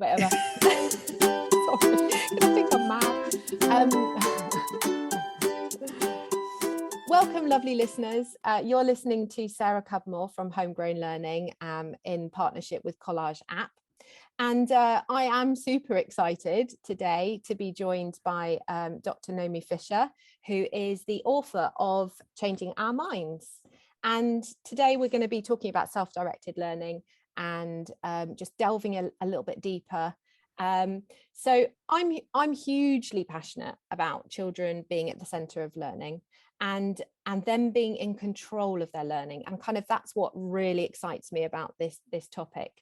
whatever. Sorry, I think I'm mad. Welcome, lovely listeners. You're listening to Sarah Cudmore from Homegrown Learning in partnership with Collage app. And I am super excited today to be joined by Dr. Naomi Fisher, who is the author of Changing Our Minds. And today we're going to be talking about self-directed learning and just delving a little bit deeper. So I'm hugely passionate about children being at the centre of learning and them being in control of their learning. And kind of that's what really excites me about this topic.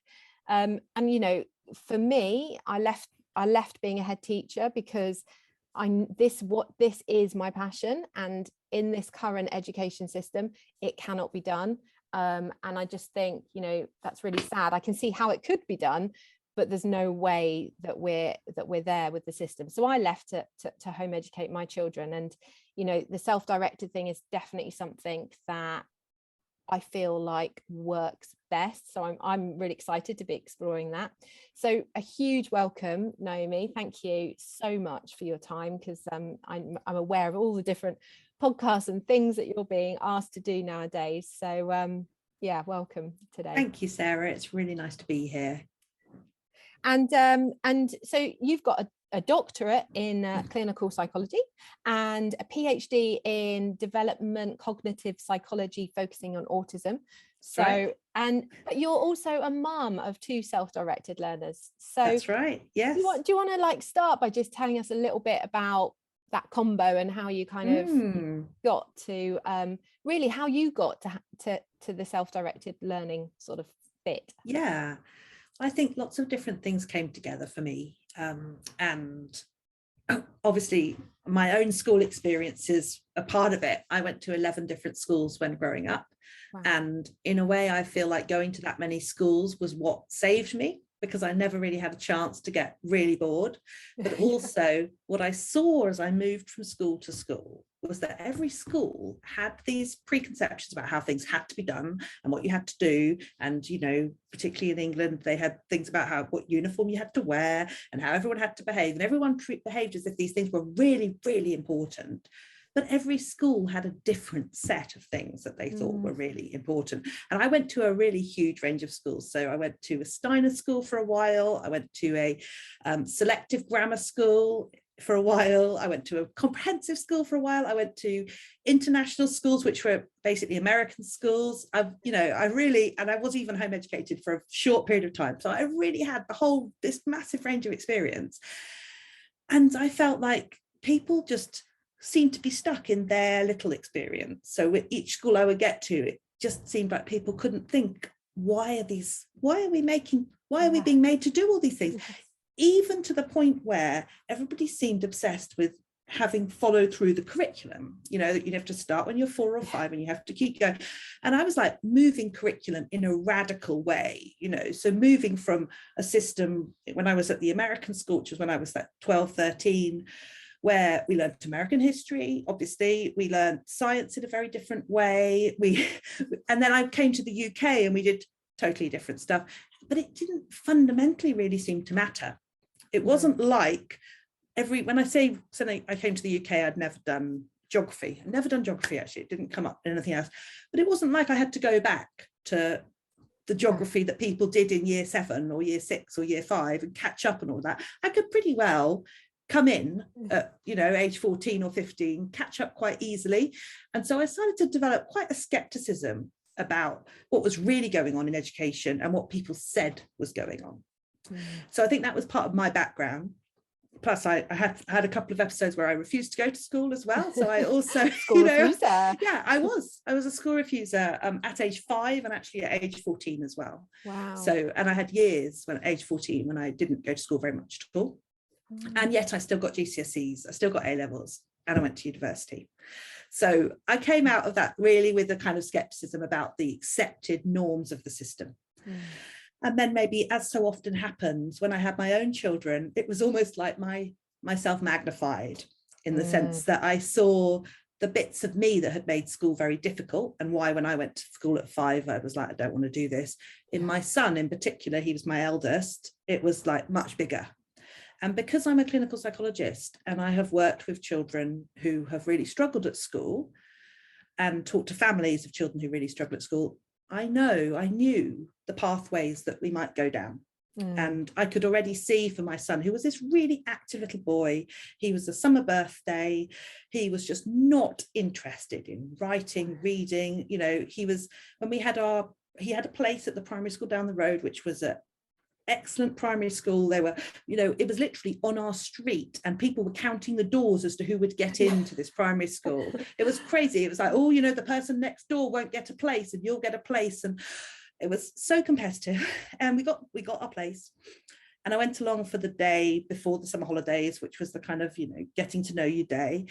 And, you know, for me, I left being a head teacher because this is my passion, and in this current education system, it cannot be done. And I just think, you know, that's really sad. I can see how it could be done, but there's no way that we're there with the system. So I left to home educate my children, and you know, the self-directed thing is definitely something that I feel like works best. So I'm really excited to be exploring that. So a huge welcome, Naomi. Thank you so much for your time, because I'm aware of all the different podcasts and things that you're being asked to do nowadays. So yeah, welcome today. Thank you, Sarah. It's really nice to be here. And so you've got a doctorate in clinical psychology and a PhD in development cognitive psychology, focusing on autism. So, right. But you're also a mum of two self-directed learners. So that's right. Yes. Do you want to like start by just telling us a little bit about that combo and how you kind of got to really how you got to the self-directed learning sort of bit? Yeah. I think lots of different things came together for me. And obviously my own school experiences are part of it. I went to 11 different schools when growing up. Wow. And in a way, I feel like going to that many schools was what saved me, because I never really had a chance to get really bored. But also what I saw as I moved from school to school was that every school had these preconceptions about how things had to be done and what you had to do. And, you know, particularly in England, they had things about what uniform you had to wear and how everyone had to behave. And everyone behaved as if these things were really, really important. But every school had a different set of things that they thought were really important. And I went to a really huge range of schools. So I went to a Steiner school for a while. I went to a selective grammar school for a while. I went to a comprehensive school for a while. I went to international schools, which were basically American schools. I was even home educated for a short period of time. So I really had this massive range of experience. And I felt like people just seemed to be stuck in their little experience. So with each school I would get to, it just seemed like people couldn't think, why are we being made to do all these things? Even to the point where everybody seemed obsessed with having followed through the curriculum, you know, that you'd have to start when you're 4 or 5 and you have to keep going. And I was like moving curriculum in a radical way, you know, so moving from a system when I was at the American school, which was when I was like 12, 13, where we learned American history. Obviously, we learned science in a very different way. And then I came to the UK and we did totally different stuff, but it didn't fundamentally really seem to matter. It wasn't like when I say something, I came to the UK, I'd never done geography. I'd never done geography, actually. It didn't come up in anything else. But it wasn't like I had to go back to the geography that people did in year 7 or year 6 or year 5 and catch up and all that. I could pretty well come in at, you know, age 14 or 15, catch up quite easily. And so I started to develop quite a skepticism about what was really going on in education and what people said was going on. So I think that was part of my background. Plus I had a couple of episodes where I refused to go to school as well. So I also, refuser. Yeah, I was a school refuser at age 5 and actually at age 14 as well. Wow. So, and I had years when at age 14 when I didn't go to school very much at all. And yet I still got GCSEs, I still got A-levels, and I went to university. So I came out of that really with a kind of skepticism about the accepted norms of the system. And then maybe, as so often happens, when I had my own children, it was almost like myself magnified in the sense that I saw the bits of me that had made school very difficult, and why when I went to school at 5, I was like, I don't want to do this. In my son in particular, he was my eldest, it was like much bigger. And because I'm a clinical psychologist and I have worked with children who have really struggled at school and talked to families of children who really struggle at school, I knew the pathways that we might go down. And I could already see for my son, who was this really active little boy, he was a summer birthday, he was just not interested in writing, reading, you know, he had a place at the primary school down the road, which was a excellent primary school. They were, you know, it was literally on our street and people were counting the doors as to who would get into this primary school. It was crazy. It was like, oh, you know, the person next door won't get a place and you'll get a place. And it was so competitive, and we got our place. And I went along for the day before the summer holidays, which was the kind of, you know, getting to know you day.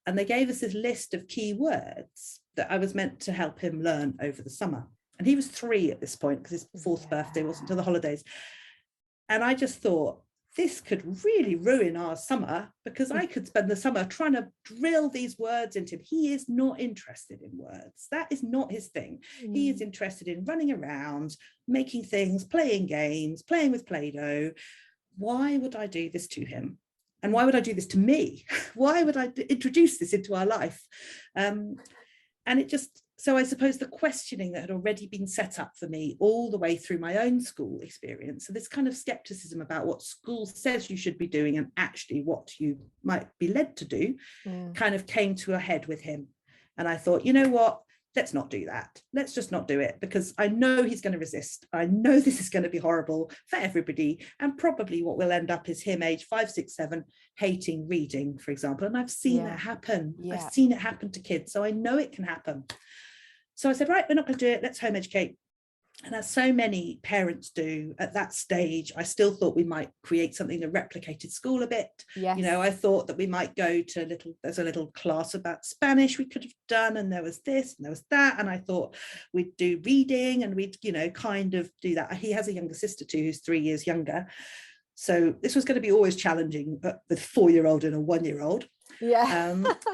And they gave us this list of key words that I was meant to help him learn over the summer. And he was 3 at this point, because his 4th birthday wasn't until the holidays. And I just thought, this could really ruin our summer, because I could spend the summer trying to drill these words into him. He is not interested in words. That is not his thing. He is interested in running around, making things, playing games, playing with Play-Doh. Why would I do this to him? And why would I do this to me? Why would I introduce this into our life? And it just, so I suppose the questioning that had already been set up for me all the way through my own school experience, so this kind of skepticism about what school says you should be doing and actually what you might be led to do, kind of came to a head with him. And I thought, you know what, let's not do that. Let's just not do it, because I know he's going to resist. I know this is going to be horrible for everybody. And probably what will end up is him age 5, 6, 7, hating reading, for example. And I've seen that happen. I've seen it happen to kids. So I know it can happen. So I said, right, we're not going to do it. Let's home educate. And as so many parents do at that stage, I still thought we might create something that replicated school a bit. You know, I thought that we might go to there's a little class about Spanish we could have done, and there was this and there was that. And I thought we'd do reading and we'd, you know, kind of do that. He has a younger sister too, who's 3 years younger. So this was going to be always challenging with 4-year-old and a 1-year-old.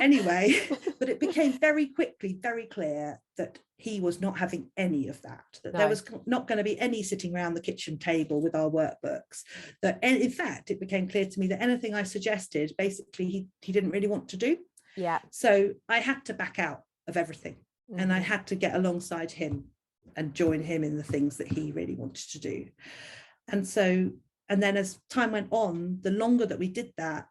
Anyway, but it became very quickly very clear that he was not having any of that, there was not going to be any sitting around the kitchen table with our workbooks, that in fact it became clear to me that anything I suggested basically he didn't really want to do. So I had to back out of everything, and I had to get alongside him and join him in the things that he really wanted to do. And then as time went on, the longer that we did that,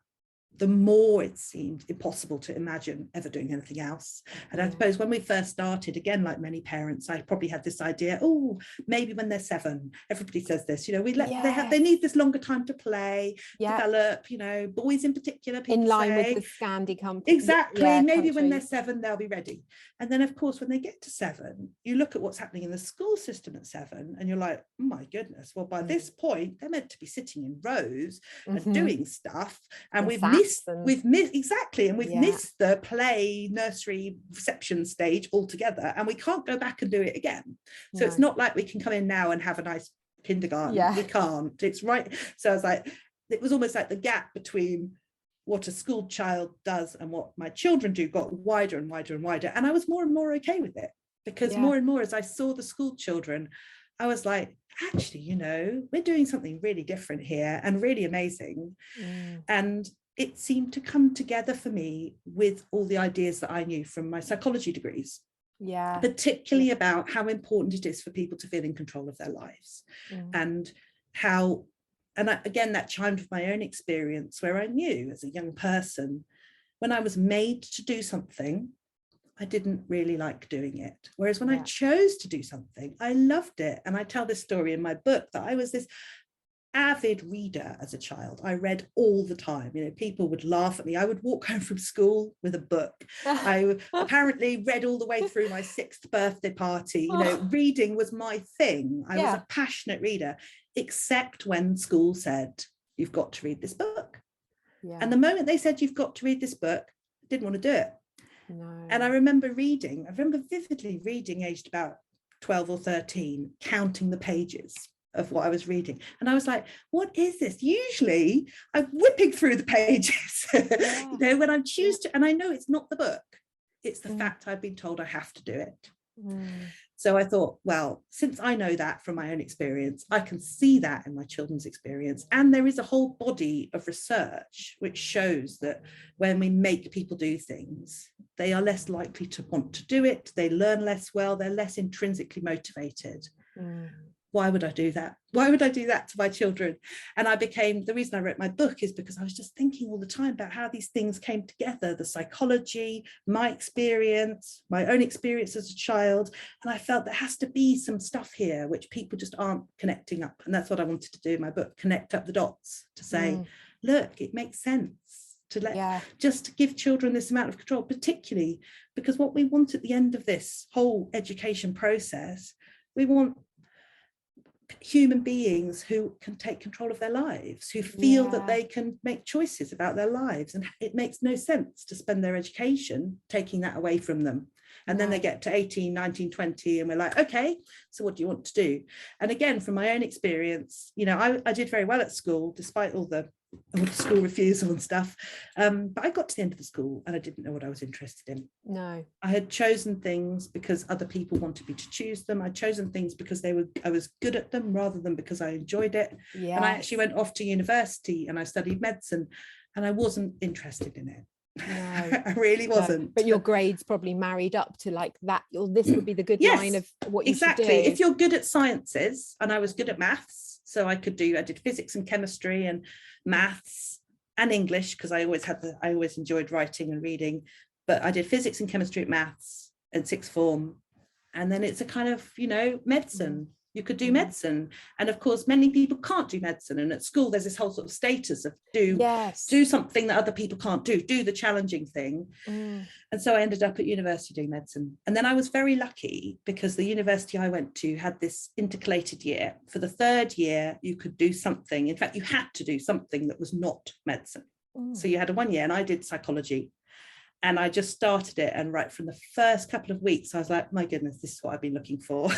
the more it seemed impossible to imagine ever doing anything else. And I suppose when we first started, again, like many parents, I probably had this idea, oh, maybe when they're 7, everybody says this, you know, they need this longer time to play, develop, you know, boys in particular, people in line with the Scandi company. Exactly. Maybe when they're 7, they'll be ready. And then of course, when they get to 7, you look at what's happening in the school system at 7 and you're like, oh my goodness, well, by this point, they're meant to be sitting in rows and doing stuff. And we've missed the play, nursery, reception stage altogether, and we can't go back and do it again. So it's not like we can come in now and have a nice kindergarten. We can't. It's right. So I was like, it was almost like the gap between what a school child does and what my children do got wider and wider and wider. And I was more and more okay with it, because more and more as I saw the school children, I was like, actually, you know, we're doing something really different here and really amazing. And it seemed to come together for me with all the ideas that I knew from my psychology degrees, particularly about how important it is for people to feel in control of their lives, and how, again, that chimed with my own experience, where I knew as a young person, when I was made to do something, I didn't really like doing it. Whereas when I chose to do something, I loved it. And I tell this story in my book, that I was this avid reader as a child. I read all the time. You know, people would laugh at me. I would walk home from school with a book. I apparently read all the way through my 6th birthday party. You know, reading was my thing. I was a passionate reader, except when school said, you've got to read this book. And the moment they said, you've got to read this book, I didn't want to do it. And I remember vividly reading, aged about 12 or 13, counting the pages of what I was reading. And I was like, what is this? Usually I'm whipping through the pages, you know, when I choose to, and I know it's not the book. It's the fact I've been told I have to do it. Mm. So I thought, well, since I know that from my own experience, I can see that in my children's experience. And there is a whole body of research which shows that when we make people do things, they are less likely to want to do it. They learn less well. They're less intrinsically motivated. Mm. Why would I do that? Why would I do that to my children? And the reason I wrote my book is because I was just thinking all the time about how these things came together, the psychology, my experience, my own experience as a child. And I felt there has to be some stuff here which people just aren't connecting up. And that's what I wanted to do in my book, connect up the dots, to say, look, it makes sense to just to give children this amount of control, particularly because what we want at the end of this whole education process, we want human beings who can take control of their lives, who feel that they can make choices about their lives. And it makes no sense to spend their education taking that away from them. And then they get to 18, 19, 20, and we're like, okay, so what do you want to do? And again, from my own experience, you know, I did very well at school, despite all the school refusal and stuff. But I got to the end of the school and I didn't know what I was interested in. No. I had chosen things because other people wanted me to choose them. I'd chosen things because I was good at them rather than because I enjoyed it. Yes. And I actually went off to university and I studied medicine and I wasn't interested in it. No. I really wasn't. No. But your grades probably married up to like that. This would be the good line of what you should do. If you're good at sciences, and I was good at maths, so I did physics and chemistry and maths and English, because I always enjoyed writing and reading. But I did physics and chemistry at maths and sixth form, and then it's a kind of, you know, medicine. You could do medicine, and of course many people can't do medicine, and at school there's this whole sort of status of do something that other people can't do the challenging thing. And so I ended up at university doing medicine. And then I was very lucky because the university I went to had this intercalated year. For the third year you could do something, in fact you had to do something that was not medicine. So you had a 1 year, and I did psychology. And I just started it, and right from the first couple of weeks, I was like, my goodness, this is what I've been looking for.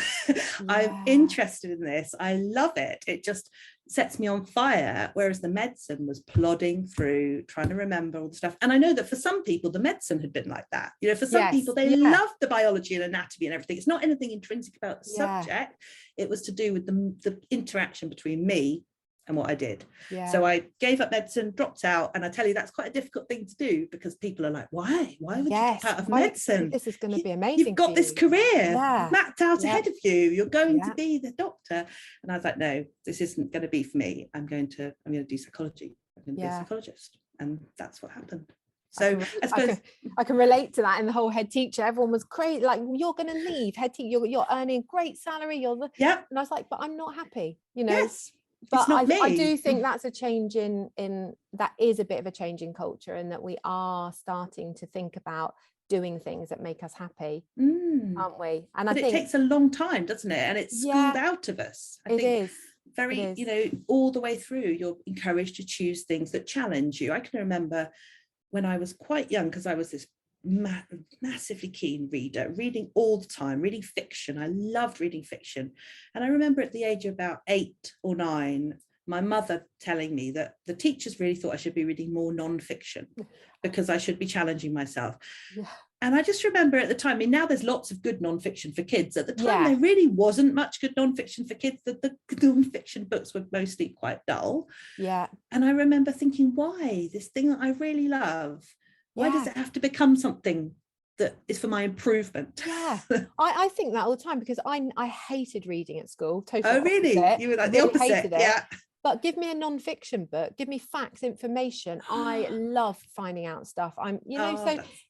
I'm interested in this. I love it. It just sets me on fire. Whereas the medicine was plodding through, trying to remember all the stuff. And I know that for some people, the medicine had been like that. You know, for some people, they loved the biology and anatomy and everything. It's not anything intrinsic about the subject. It was to do with the interaction between me and what I did. So I gave up medicine, dropped out, and I tell you, that's quite a difficult thing to do because people are like, why would you drop out of medicine? This is going to be amazing. You've got this career mapped out ahead of you. You're going to be the doctor. And I was like, no, this isn't going to be for me. I'm going to do psychology. I'm going to be a psychologist. And that's what happened. So I suppose I can relate to that in the whole head teacher. Everyone was great, like, you're going to leave head teacher, you're earning great salary, and I was like, but I'm not happy, you know. But I do think that's a change in that is a bit of a change in culture, and that we are starting to think about doing things that make us happy, aren't we? And but I think it takes a long time, doesn't it? And it's schooled out of us. I think it is very, you know, all the way through, you're encouraged to choose things that challenge you. I can remember when I was quite young, because I was this massively keen reader, reading all the time, reading fiction. I loved reading fiction. And I remember at the age of about 8 or 9, my mother telling me that the teachers really thought I should be reading more non-fiction because I should be challenging myself. And I just remember at the time, I mean, now there's lots of good non-fiction for kids. At the time, there really wasn't much good non-fiction for kids. The non-fiction books were mostly quite dull. And I remember thinking, why? This thing that I really love, why does it have to become something that is for my improvement? I think that all the time, because I hated reading at school. Totally. Oh, really? Opposite. You were like the opposite. But give me a non-fiction book, give me facts, information. I love finding out stuff. I'm, you know,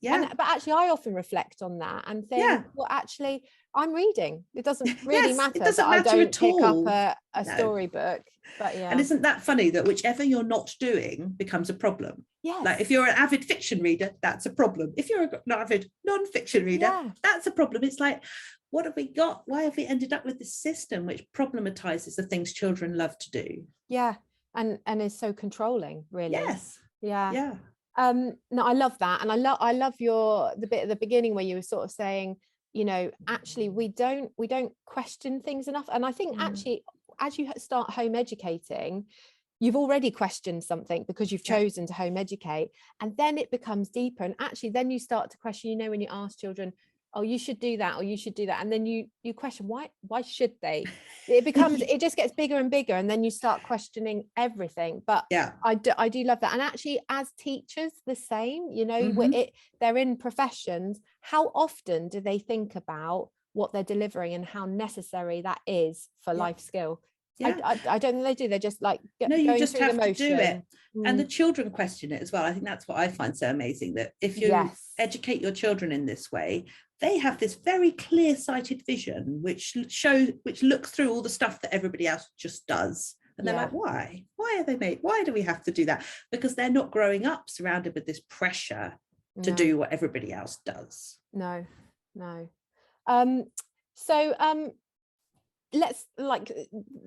but actually I often reflect on that and think, well, actually I'm reading. It doesn't really matter that I don't pick up a storybook. But and isn't that funny that whichever you're not doing becomes a problem? Like if you're an avid fiction reader, that's a problem. If you're an avid non-fiction reader, that's a problem. It's like, what have we got? Why have we ended up with this system which problematizes the things children love to do? And is so controlling, really. No, I love that. And I love the bit at the beginning where you were sort of saying, you know, actually we don't question things enough. And I think actually, as you start home educating, you've already questioned something because you've chosen to home educate, and then it becomes deeper. And actually then you start to question, you know, when you ask children, oh, you should do that, or you should do that, and then you question why should they? It becomes, it just gets bigger and bigger, and then you start questioning everything. But I do love that. And actually as teachers, the same, you know, they're in professions, how often do they think about what they're delivering and how necessary that is for life skill? I don't think they do. They're just like no, you going just through have the to do it. motion. And the children question it as well. I think that's what I find so amazing, that if you educate your children in this way, they have this very clear-sighted vision which looks through all the stuff that everybody else just does, and they're like, why are they made, why do we have to do that? Because they're not growing up surrounded with this pressure to do what everybody else does. Let's, like,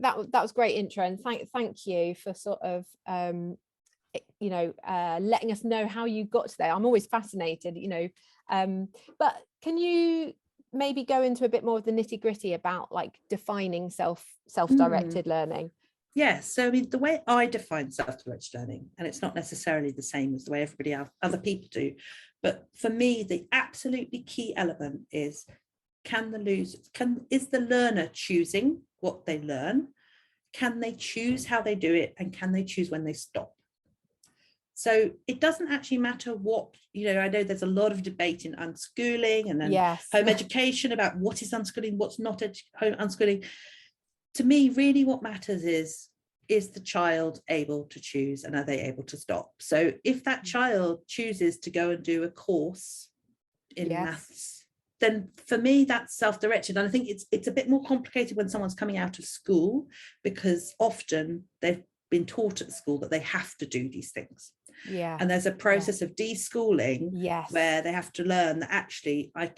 that was great intro, and thank you for sort of you know, letting us know how you got to there. I'm always fascinated, you know, but can you maybe go into a bit more of the nitty-gritty about like defining self-directed learning? Yes, so I mean, the way I define self-directed learning, and it's not necessarily the same as the way everybody else, other people do, but for me the absolutely key element is, is the learner choosing what they learn? Can they choose how they do it? And can they choose when they stop? So it doesn't actually matter what, you know, I know there's a lot of debate in unschooling and then home education about what is unschooling, what's not home unschooling. To me, really what matters is the child able to choose, and are they able to stop? So if that child chooses to go and do a course in maths, then for me that's self-directed. And I think it's a bit more complicated when someone's coming out of school, because often they've been taught at school that they have to do these things. And there's a process of deschooling where they have to learn that actually I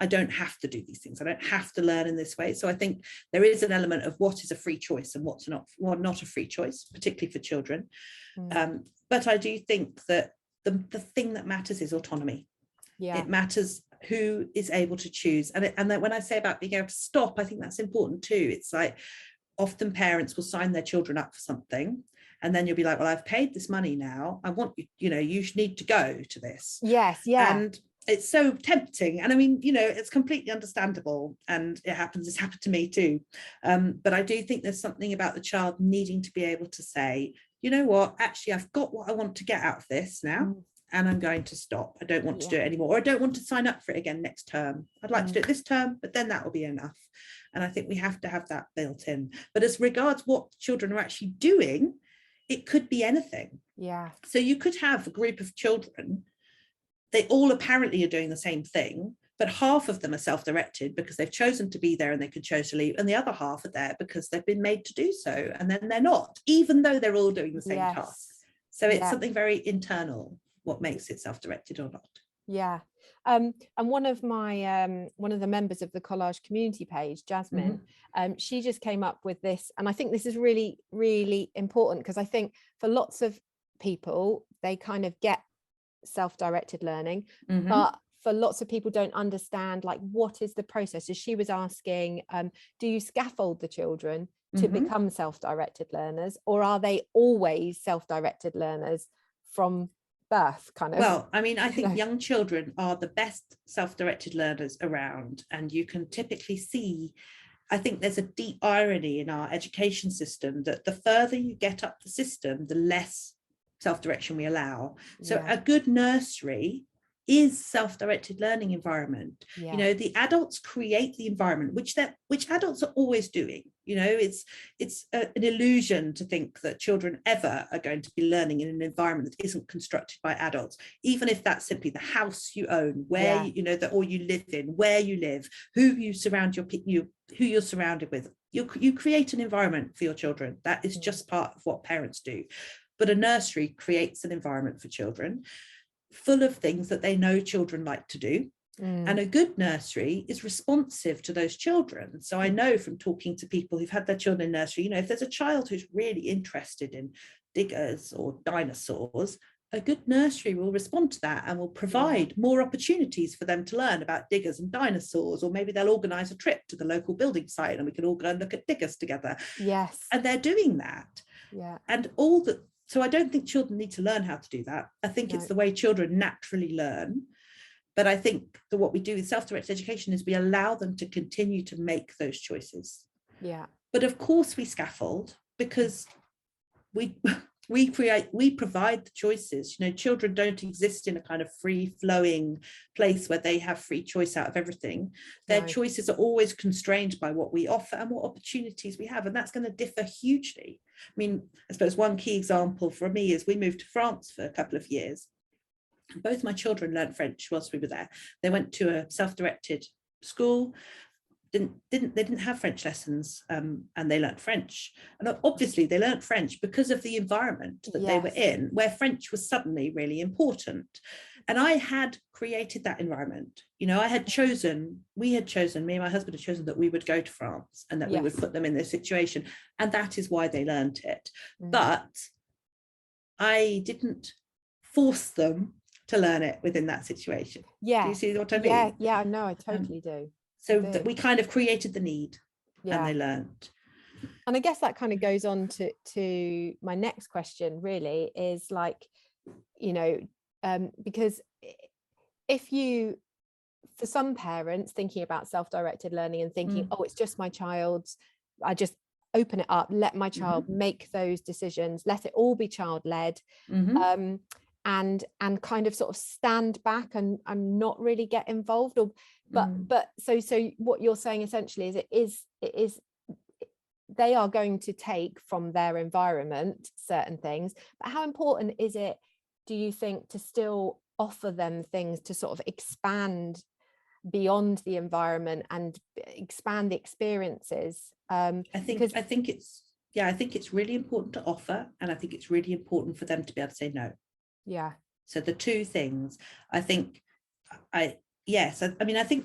don't have to do these things. I don't have to learn in this way. So I think there is an element of what is a free choice and what's not a free choice, particularly for children. But I do think that the thing that matters is autonomy. It matters who is able to choose. And that when I say about being able to stop, I think that's important too. It's like often parents will sign their children up for something, and then you'll be like, well, I've paid this money now. I want you, you know, you need to go to this. And it's so tempting. And I mean, you know, it's completely understandable. And it's happened to me too. But I do think there's something about the child needing to be able to say, you know what, actually, I've got what I want to get out of this now. And I'm going to stop. I don't want to do it anymore. Or I don't want to sign up for it again next term. I'd like to do it this term, but then that will be enough. And I think we have to have that built in. But as regards what children are actually doing, it could be anything. So you could have a group of children, they all apparently are doing the same thing, but half of them are self-directed because they've chosen to be there and they could choose to leave, and the other half are there because they've been made to do so, and then they're not, even though they're all doing the same task. So it's something very internal, what makes it self-directed or not. And one of the members of the Collage community page, Jasmine, she just came up with this, and I think this is really, really important, because I think for lots of people they kind of get self-directed learning, but for lots of people don't understand like what is the process. So she was asking, do you scaffold the children to become self-directed learners, or are they always self-directed learners from birth, kind of? Well, I mean, I think young children are the best self-directed learners around, and you can typically see, I think there's a deep irony in our education system that the further you get up the system, the less self-direction we allow. So a good nursery is self-directed learning environment. You know, the adults create the environment, which adults are always doing. You know, it's an illusion to think that children ever are going to be learning in an environment that isn't constructed by adults, even if that's simply the house you own, where you know that, or you live in, where you live, who you surround who you're surrounded with. You create an environment for your children. That is just part of what parents do. But a nursery creates an environment for children full of things that they know children like to do. And a good nursery is responsive to those children. So I know from talking to people who've had their children in nursery, you know, if there's a child who's really interested in diggers or dinosaurs, a good nursery will respond to that and will provide more opportunities for them to learn about diggers and dinosaurs, or maybe they'll organise a trip to the local building site and we can all go and look at diggers together. And they're doing that. Yeah. And all that. So I don't think children need to learn how to do that. I think it's the way children naturally learn. But I think that what we do with self-directed education is we allow them to continue to make those choices. Yeah. But of course we scaffold, because we provide the choices. You know, children don't exist in a kind of free-flowing place where they have free choice out of everything. Their choices are always constrained by what we offer and what opportunities we have, and that's going to differ hugely. I mean, I suppose one key example for me is we moved to France for a couple of years. Both my children learned French whilst we were there. They went to a self-directed school. They didn't have French lessons, and they learnt French. And obviously they learnt French because of the environment that they were in, where French was suddenly really important. And I had created that environment. You know, we had chosen, me and my husband had chosen that we would go to France and that we would put them in this situation. And that is why they learnt it. But I didn't force them to learn it within that situation. Do you see what I mean? Yeah, no, I totally do. So that we kind of created the need, and they learned. And I guess that kind of goes on to my next question, really, is like, you know, because if you, for some parents thinking about self-directed learning and thinking, oh, it's just my child's, I just open it up, let my child make those decisions, let it all be child-led, and kind of sort of stand back and not really get involved, or but so what you're saying essentially is it is they are going to take from their environment certain things, but how important is it, do you think, to still offer them things to sort of expand beyond the environment and expand the experiences? I think it's really important to offer, and I think it's really important for them to be able to say no. Yeah. So the two things, I think, I think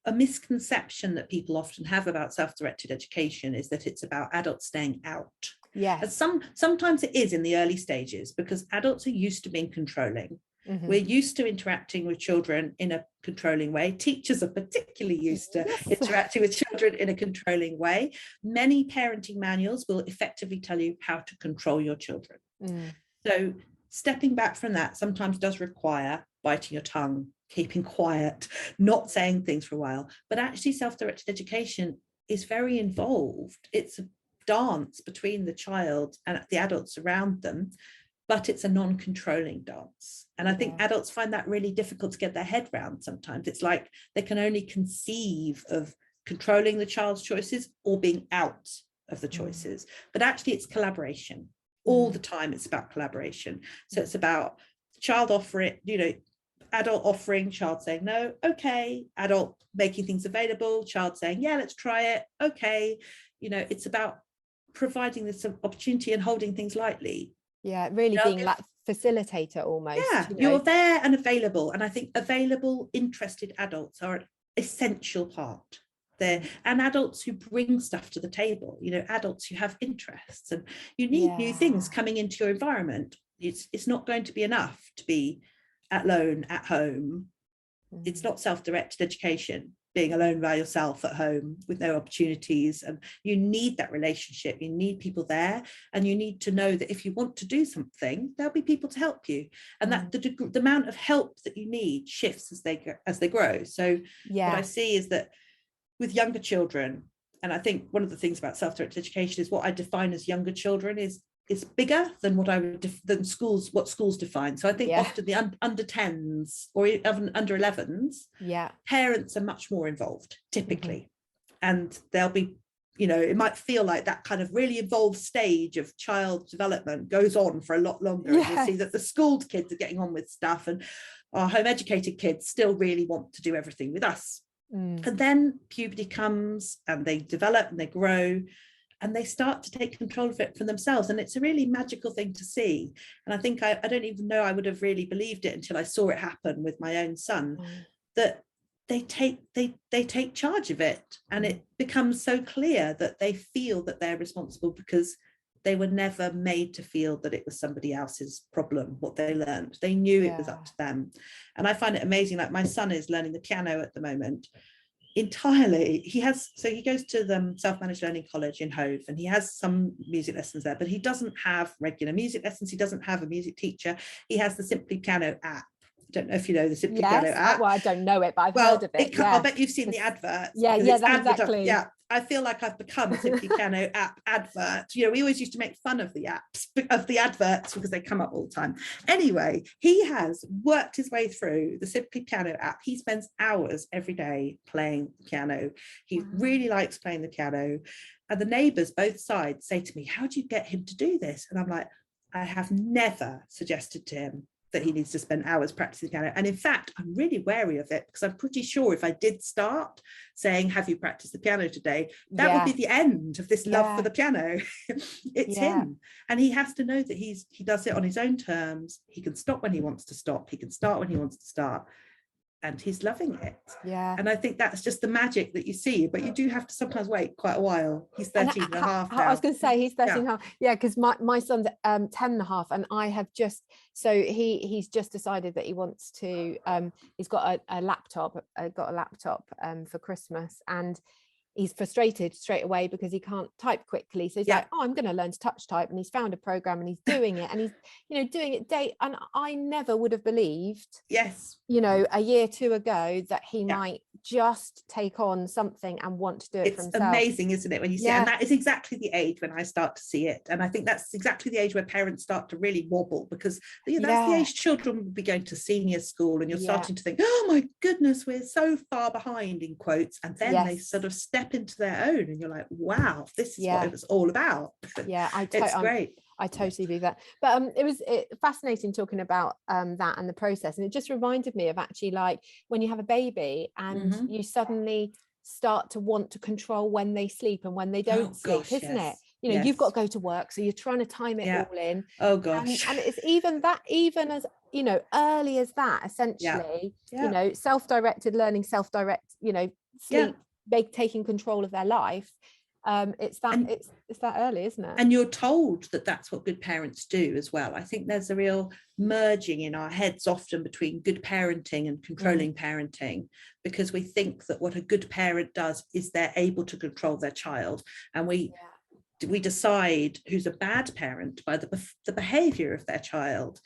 a misconception that people often have about self-directed education is that it's about adults staying out. Yeah. Sometimes it is in the early stages, because adults are used to being controlling. We're used to interacting with children in a controlling way. Teachers are particularly used to interacting with children in a controlling way. Many parenting manuals will effectively tell you how to control your children. So stepping back from that sometimes does require biting your tongue, keeping quiet, not saying things for a while. But actually self-directed education is very involved. It's a dance between the child and the adults around them, but it's a non-controlling dance. And I think adults find that really difficult to get their head around sometimes. It's like they can only conceive of controlling the child's choices or being out of the choices. But actually it's collaboration. All the time it's about collaboration. So it's about child offering, adult offering, child saying no, okay, adult making things available, child saying, yeah, let's try it, okay. It's about providing this opportunity and holding things lightly. Yeah, really being that facilitator almost. Yeah, you're there and available. And I think available, interested adults are an essential part there. And adults who bring stuff to the table, adults who have interests, and you need new things coming into your environment. It's not going to be enough to be alone at home. It's not self-directed education, being alone by yourself at home with no opportunities. And you need that relationship. You need people there, and you need to know that if you want to do something, there'll be people to help you, and that the amount of help that you need shifts as they grow. So what I see is that with younger children, and I think one of the things about self-directed education is what I define as younger children is bigger than what what schools define. So I think often the under 10s or even under 11s, parents are much more involved typically, and they'll be, it might feel like that kind of really involved stage of child development goes on for a lot longer. And you'll see that the schooled kids are getting on with stuff, and our home educated kids still really want to do everything with us. And then puberty comes, and they develop and they grow, and they start to take control of it for themselves. And it's a really magical thing to see. And I think I don't even know I would have really believed it until I saw it happen with my own son, that they take charge of it. And it becomes so clear that they feel that they're responsible, because they were never made to feel that it was somebody else's problem, what they learned. They knew it was up to them. And I find it amazing. Like my son is learning the piano at the moment. Entirely. He goes to the self-managed learning college in Hove, and he has some music lessons there, but he doesn't have regular music lessons. He doesn't have a music teacher. He has the Simply Piano app. I don't know if you know the Simply Piano app. Well, I don't know it, but I've heard of it. I bet you've seen the adverts. Yeah, exactly. Yeah, I feel like I've become a Simply Piano app advert. You know, we always used to make fun of the adverts because they come up all the time. Anyway, he has worked his way through the Simply Piano app. He spends hours every day playing the piano. He really likes playing the piano. And the neighbours, both sides, say to me, how do you get him to do this? And I'm like, I have never suggested to him that he needs to spend hours practicing the piano. And in fact, I'm really wary of it, because I'm pretty sure if I did start saying, have you practiced the piano today? That would be the end of this love for the piano. It's him. And he has to know that he does it on his own terms. He can stop when he wants to stop. He can start when he wants to start. And he's loving it. Yeah. And I think that's just the magic that you see, but you do have to sometimes wait quite a while. He's 13 and a half now. I was going to say he's 13 and a half. Yeah, because my son's 10 and a half, and I have just, so he's just decided that he wants to, he's got a laptop, for Christmas, and he's frustrated straight away because he can't type quickly. So he's like, oh, I'm going to learn to touch type. And he's found a program and he's doing it, and he's, doing it day. And I never would have believed, a year or two ago, that he might just take on something and want to do it for himself. It's amazing, isn't it, when you see it? And that is exactly the age when I start to see it. And I think that's exactly the age where parents start to really wobble, because that's the age children will be going to senior school, and you're starting to think, oh my goodness, we're so far behind, in quotes. And then they sort of step into their own, and you're like, wow, this is what it was all about. It's great. I totally believe that. But it was fascinating talking about that and the process, and it just reminded me of actually, like, when you have a baby and you suddenly start to want to control when they sleep and when they don't sleep, isn't it? You've got to go to work, so you're trying to time it all in. Oh gosh. And it's even as early as that, essentially, self-directed learning, sleep, taking control of their life. It's that early, isn't it? And you're told that that's what good parents do as well. I think there's a real merging in our heads often between good parenting and controlling parenting, because we think that what a good parent does is they're able to control their child, and we decide who's a bad parent by the behavior of their child.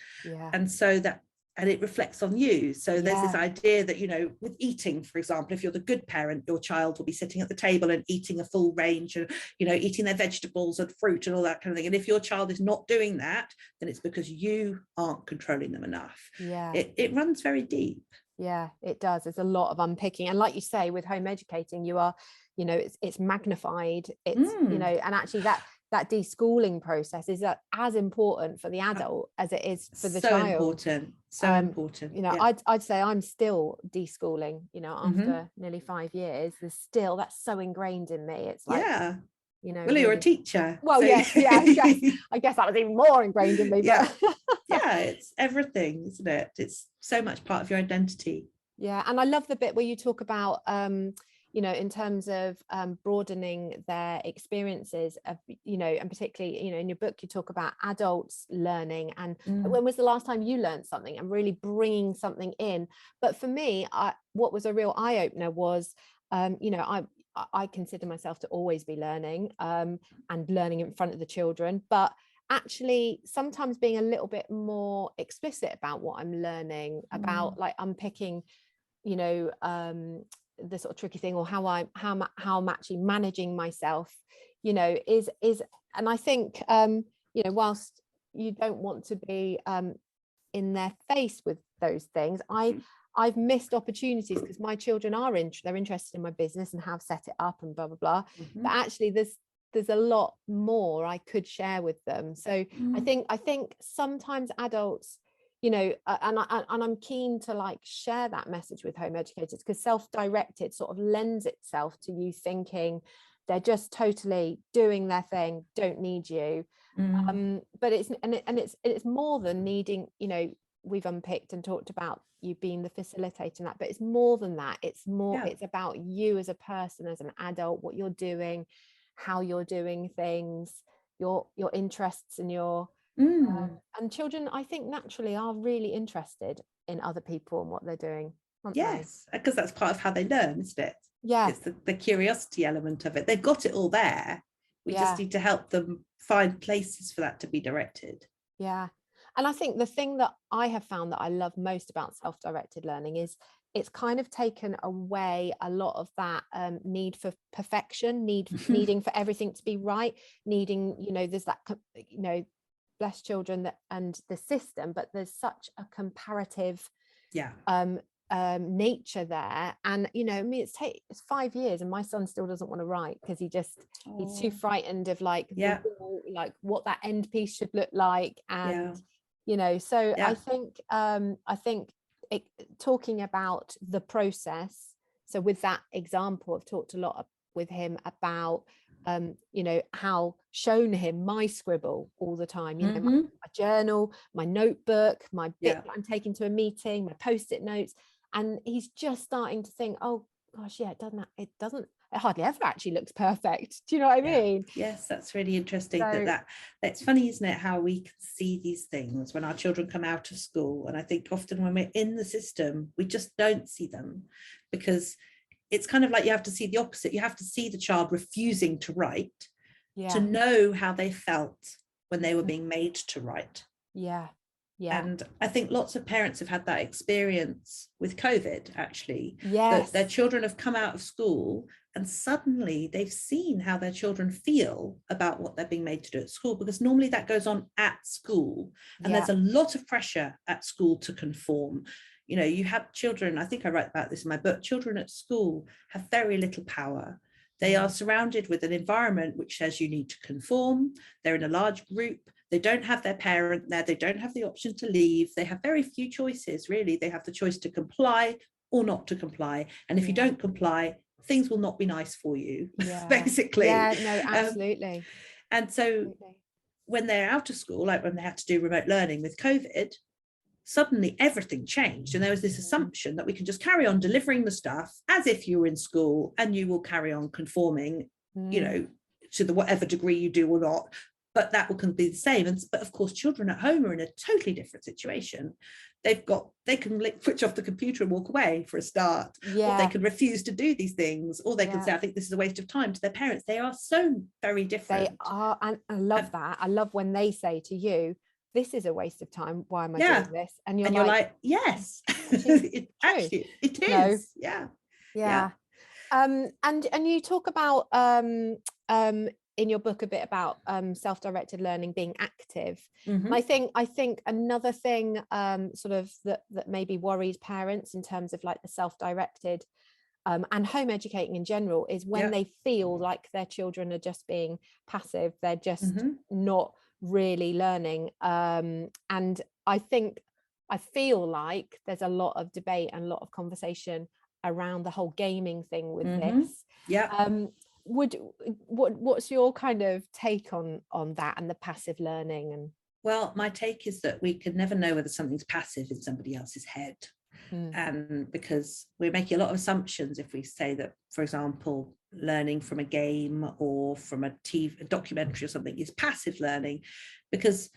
And it reflects on you. So there's this idea that, with eating, for example, if you're the good parent, your child will be sitting at the table and eating a full range and, eating their vegetables and fruit and all that kind of thing. And if your child is not doing that, then it's because you aren't controlling them enough. Yeah. It runs very deep. Yeah, it does. There's a lot of unpicking. And like you say, with home educating, you are, it's magnified. It's, and actually that deschooling process is as important for the adult as it is for the child. So important. I'd say I'm still deschooling, after nearly 5 years. There's still, that's so ingrained in me. It's like, well, you're a teacher. Well, so. I guess that was even more ingrained in me. But it's everything, isn't it? It's so much part of your identity. Yeah, and I love the bit where you talk about in terms of broadening their experiences of, and particularly, in your book, you talk about adults learning, and when was the last time you learned something, and really bringing something in. But for me, what was a real eye-opener was, I consider myself to always be learning, and learning in front of the children, but actually sometimes being a little bit more explicit about what I'm learning about, like unpicking, the sort of tricky thing, or how I'm actually managing myself, is, and I think, whilst you don't want to be in their face with those things, I've missed opportunities because my children they're interested in my business and have set it up and blah blah blah. But actually there's a lot more I could share with them. So I think sometimes adults, and I'm keen to share that message with home educators, because self-directed sort of lends itself to you thinking they're just totally doing their thing, don't need you. But it's more than needing, we've unpicked and talked about you being the facilitator in that, but it's more than that. It's more, it's about you as a person, as an adult, what you're doing, how you're doing things, your interests, and your and children, I think, naturally are really interested in other people and what they're doing. Yes, because that's part of how they learn, isn't it? Yeah. It's the curiosity element of it. They've got it all there. We just need to help them find places for that to be directed. Yeah. And I think the thing that I have found that I love most about self-directed learning is it's kind of taken away a lot of that need for perfection, needing for everything to be right, needing, you know, there's that, you know, bless children that, and the system, but there's such a comparative nature there. And, you know, I mean, it's 5 years and my son still doesn't want to write because he's too frightened of like the wall, like what that end piece should look like. And you know, so I think talking about the process, so with that example, I've talked a lot with him about you know, how shown him my scribble all the time, you know, my journal, my notebook, my bit that I'm taking to a meeting, my post-it notes, and he's just starting to think, oh gosh, yeah, it hardly ever actually looks perfect. Do you know what I mean? Yes, that's really interesting. So, that's funny, isn't it, how we can see these things when our children come out of school. And I think often when we're in the system, we just don't see them, because it's kind of like you have to see the opposite. You have to see the child refusing to write to know how they felt when they were being made to write. Yeah. And I think lots of parents have had that experience with COVID, actually. Yes. That their children have come out of school and suddenly they've seen how their children feel about what they're being made to do at school, because normally that goes on at school. And there's a lot of pressure at school to conform. You know, you have children, I think I write about this in my book, children at school have very little power. They are surrounded with an environment which says you need to conform. They're in a large group. They don't have their parent there. They don't have the option to leave. They have very few choices, really. They have the choice to comply or not to comply. And if you don't comply, things will not be nice for you, basically. Yeah, no, absolutely. And so when they're out of school, like when they had to do remote learning with COVID, suddenly everything changed. And there was this assumption that we can just carry on delivering the stuff as if you were in school and you will carry on conforming, you know, to the whatever degree you do or not. But that will be the same. But of course, children at home are in a totally different situation. They can switch off the computer and walk away for a start. Or they can refuse to do these things. Or they can say, I think this is a waste of time, to their parents. They are so very different. They are. And I love that. I love when they say to you, this is a waste of time. Why am I doing this? And you're like, yes, it is. No. Yeah. And you talk about in your book a bit about self-directed learning being active. I think another thing sort of that maybe worries parents in terms of like the self-directed and home educating in general is when they feel like their children are just being passive, they're just not really learning. And I feel like there's a lot of debate and a lot of conversation around the whole gaming thing with this. What's your kind of take on that and the passive learning? And well, my take is that we can never know whether something's passive in somebody else's head. And because we're making a lot of assumptions if we say that, for example, learning from a game or from a documentary or something is passive learning, because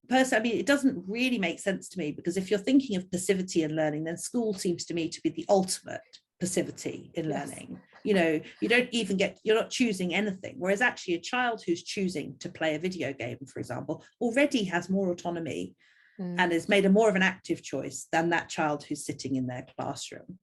personally, I mean, it doesn't really make sense to me, because if you're thinking of passivity in learning, then school seems to me to be the ultimate passivity in learning. You know, you're not choosing anything, whereas actually a child who's choosing to play a video game, for example, already has more autonomy and has made more of an active choice than that child who's sitting in their classroom.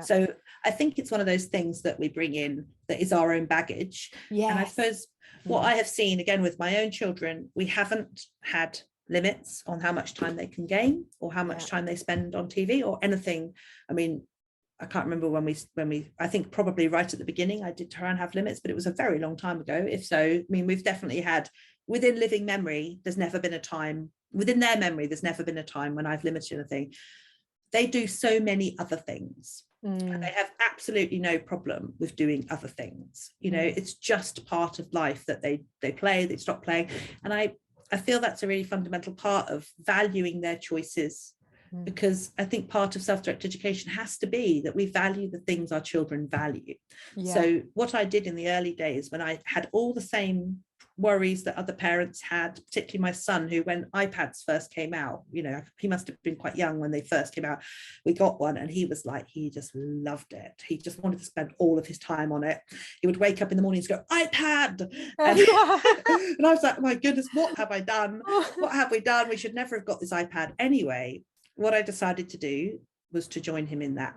So I think it's one of those things that we bring in that is our own baggage. And I suppose what I have seen, again, with my own children, we haven't had limits on how much time they can game or how much time they spend on TV or anything. I mean, I can't remember when we I think probably right at the beginning I did try and have limits, but it was a very long time ago. If so, I mean, we've definitely had, within living memory, there's never been a time, within their memory, there's never been a time when I've limited anything. They do so many other things. And they have absolutely no problem with doing other things. You know, it's just part of life that they play, they stop playing. And I feel that's a really fundamental part of valuing their choices, because I think part of self-directed education has to be that we value the things our children value. So what I did in the early days, when I had all the same worries that other parents had, particularly my son, who, when iPads first came out, you know, he must have been quite young when they first came out, we got one, and he was like, he just loved it. He just wanted to spend all of his time on it. He would wake up in the morning and go, iPad, and, and I was like, oh my goodness, what have I done? What have we done? We should never have got this iPad. Anyway, what I decided to do was to join him in that.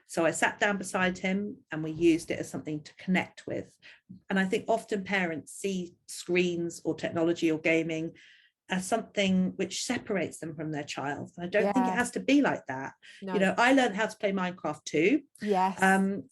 So I sat down beside him and we used it as something to connect with. And I think often parents see screens or technology or gaming as something which separates them from their child. And I don't think it has to be like that. No. You know, I learned how to play Minecraft too. Yes.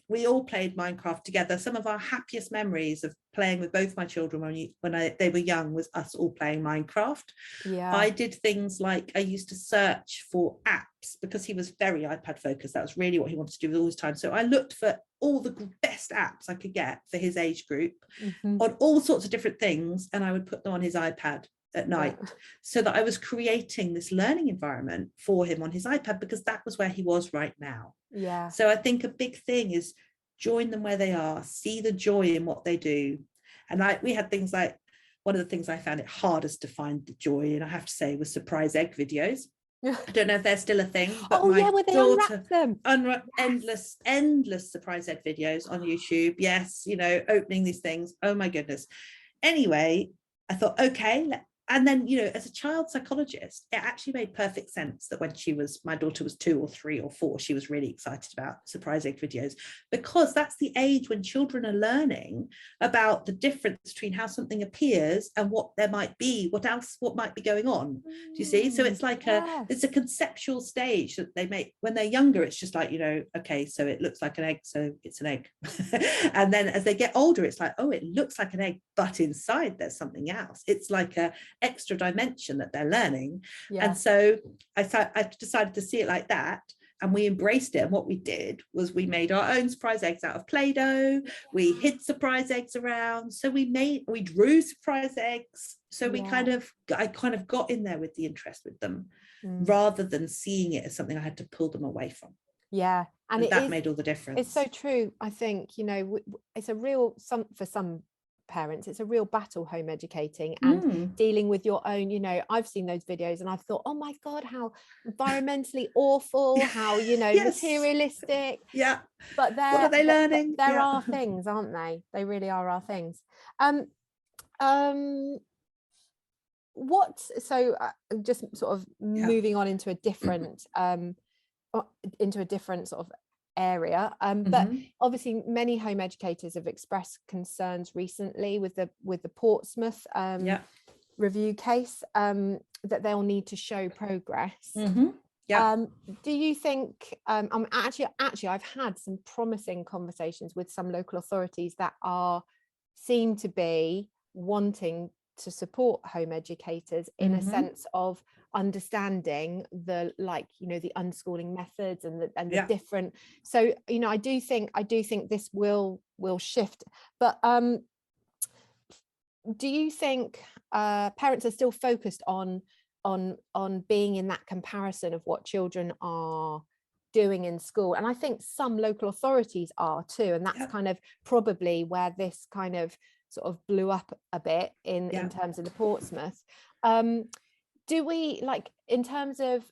We all played Minecraft together. Some of our happiest memories of playing with both my children when they were young was us all playing Minecraft. Yeah. I did things like, I used to search for apps because he was very iPad focused. That was really what he wanted to do with all his time. So I looked for all the best apps I could get for his age group on all sorts of different things, and I would put them on his iPad at night, so that I was creating this learning environment for him on his iPad, because that was where he was right now. Yeah. So I think a big thing is join them where they are, see the joy in what they do. And we had things like, one of the things I found it hardest to find the joy in, I have to say, was surprise egg videos. I don't know if they're still a thing, but my where they daughter unwrap them. endless surprise egg videos on YouTube. Yes, you know, opening these things. Oh my goodness. Anyway, I thought, okay, and then, you know, as a child psychologist, it actually made perfect sense that when my daughter was 2 or 3 or 4, she was really excited about surprise egg videos, because that's the age when children are learning about the difference between how something appears and what there might be, what might be going on. Do you see? So it's like it's a conceptual stage that they make when they're younger. It's just like, you know, okay, so it looks like an egg, so it's an egg. And then as they get older, it's like, oh, it looks like an egg, but inside there's something else. It's like a extra dimension that they're learning. And so I decided to see it like that, and we embraced it. And what we did was we made our own surprise eggs out of Play-Doh. We hid surprise eggs around, so we drew surprise eggs. So I kind of got in there with the interest with them, rather than seeing it as something I had to pull them away from. And that made all the difference. It's so true. I think, you know, it's a real, for some parents, it's a real battle home educating and dealing with your own, you know, I've seen those videos and I've thought, oh my God, how environmentally awful, how, you know, materialistic. But what are they learning? There are things, aren't they? They really are our things. Just sort of moving on into a different sort of area, but obviously many home educators have expressed concerns recently with the Portsmouth review case, that they'll need to show progress. Do you think actually I've had some promising conversations with some local authorities that seem to be wanting to support home educators in a sense of understanding the, like, you know, the unschooling methods and the different, so, you know, I do think this will shift. But do you think parents are still focused on being in that comparison of what children are doing in school? And I think some local authorities are too, and that's kind of probably where this kind of sort of blew up a bit in terms of the Portsmouth. Do we, like, in terms of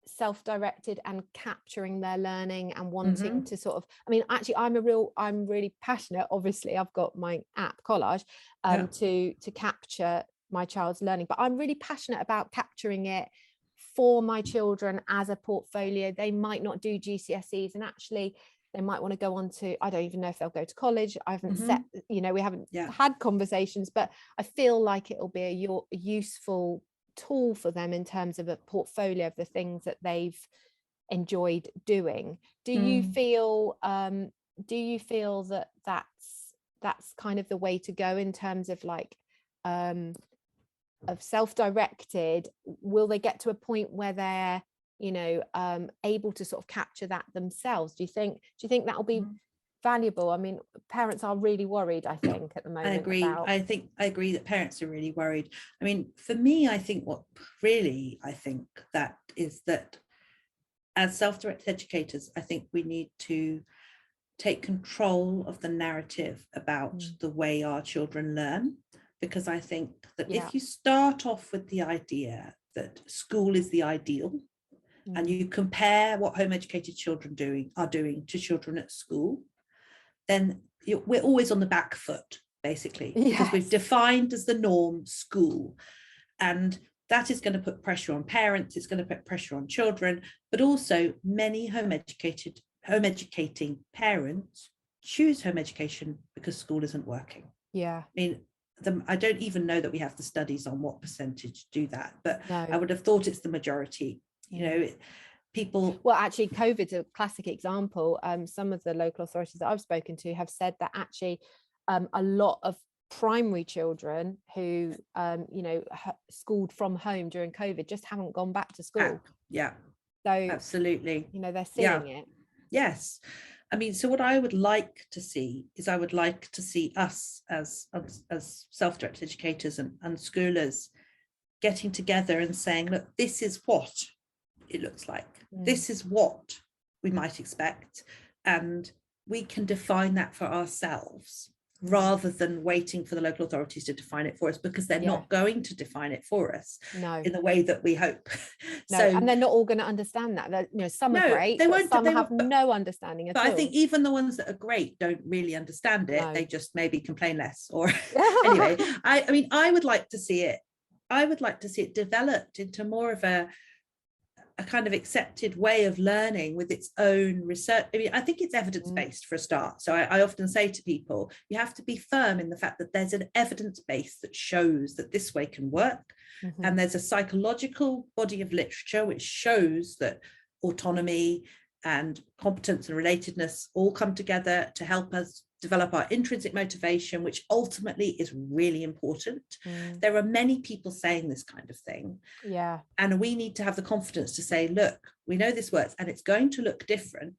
self-directed and capturing their learning and wanting to sort of, I mean, actually I'm really passionate, obviously I've got my app Collage to capture my child's learning, but I'm really passionate about capturing it for my children as a portfolio. They might not do GCSEs, and actually they might want to go on to, I don't even know if they'll go to college. I haven't set, you know, we haven't had conversations, but I feel like it'll be a useful tool for them in terms of a portfolio of the things that they've enjoyed doing. Do you feel that that's kind of the way to go in terms of, like, of self-directed? Will they get to a point where they're, you know, able to sort of capture that themselves? Do you think that will be valuable? I mean, parents are really worried, I think, at the moment. I agree that parents are really worried. I mean, for me, I think that is that as self-directed educators, I think we need to take control of the narrative about the way our children learn, because I think that Yeah. if you start off with the idea that school is the ideal, and you compare what home educated children are doing to children at school, then we're always on the back foot, basically, because we've defined as the norm school. And that is going to put pressure on parents, it's going to put pressure on children, but also many home educating parents choose home education because school isn't working. Yeah. I mean, I don't even know that we have the studies on what percentage do that, but No. I would have thought it's the majority. You know, people. Well, actually, COVID's a classic example. Some of the local authorities that I've spoken to have said that actually a lot of primary children who, schooled from home during COVID just haven't gone back to school. Yeah, so absolutely. They're seeing it. Yes. I mean, so what I would like to see is I would like to see us as self-directed educators and schoolers getting together and saying, look, this is what it looks like. This is what we might expect. And we can define that for ourselves rather than waiting for the local authorities to define it for us, because they're not going to define it for us in the way that we hope. And they're not all going to understand that. Some are great, but some have no understanding at all. But I think even the ones that are great don't really understand it. They just maybe complain less. Or anyway, I mean, I would like to see it. I would like to see it developed into more of a kind of accepted way of learning with its own research. I mean, I think it's evidence-based for a start. So I often say to people, you have to be firm in the fact that there's an evidence base that shows that this way can work. And there's a psychological body of literature which shows that autonomy and competence and relatedness all come together to help us develop our intrinsic motivation, which ultimately is really important. There are many people saying this kind of thing. Yeah. And we need to have the confidence to say, look, we know this works and it's going to look different,